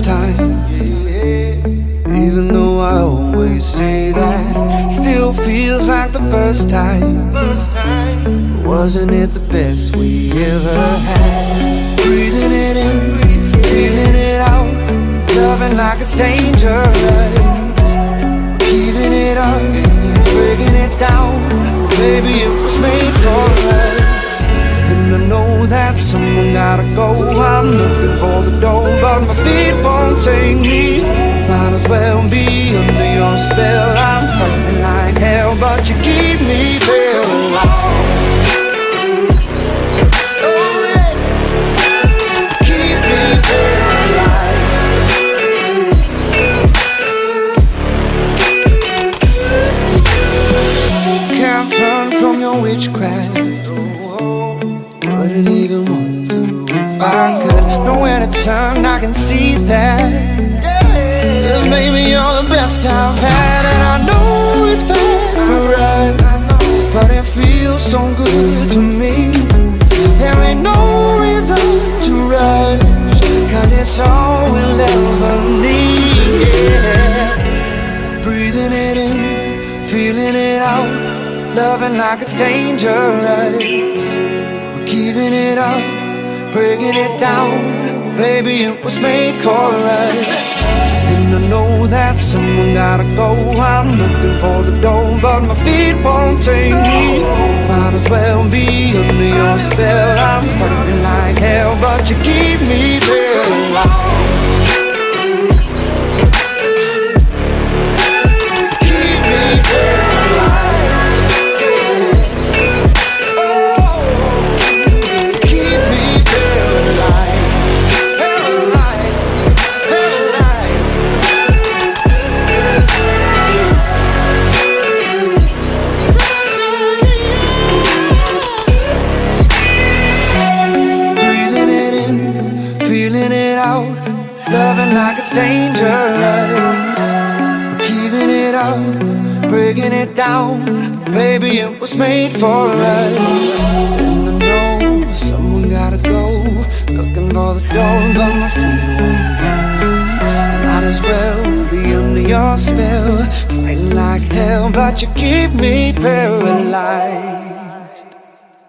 first time. Even though I always say that, still feels like the first time. Wasn't it the best we ever had? Breathing it in, feeling it out, loving like it's dangerous. Keeping it up, breaking it down, baby, it was made for us. And I know that someone gotta go. I'm looking for the door, but my feet won't take me. Might as well be under your spell. I'm fighting like hell, but you keep me paralyzed. Oh yeah, keep me paralyzed. Can't run from your witchcraft. Wouldn't even want to if I could. Nowhere to turn, I can see that. Cause maybe you're the best I've had, and I know it's bad for us, but it feels so good to me. There ain't no reason to rush, cause it's all we'll ever need. Yeah. Breathing it in, feeling it out, loving like it's dangerous. Keeping it up, breaking it down, baby, it was made for us. And I know that someone gotta go. I'm looking for the door, but my feet won't take me. Might as well be under your spell. I'm fighting like hell, but you keep me paralyzed. Keep me paralyzed. Loving like it's dangerous. Keeping it up, breaking it down, baby, it was made for us. And I know someone gotta go. Looking for the door, but my feet won't move. Might as well be under your spell. Fighting like hell, but you keep me paralyzed.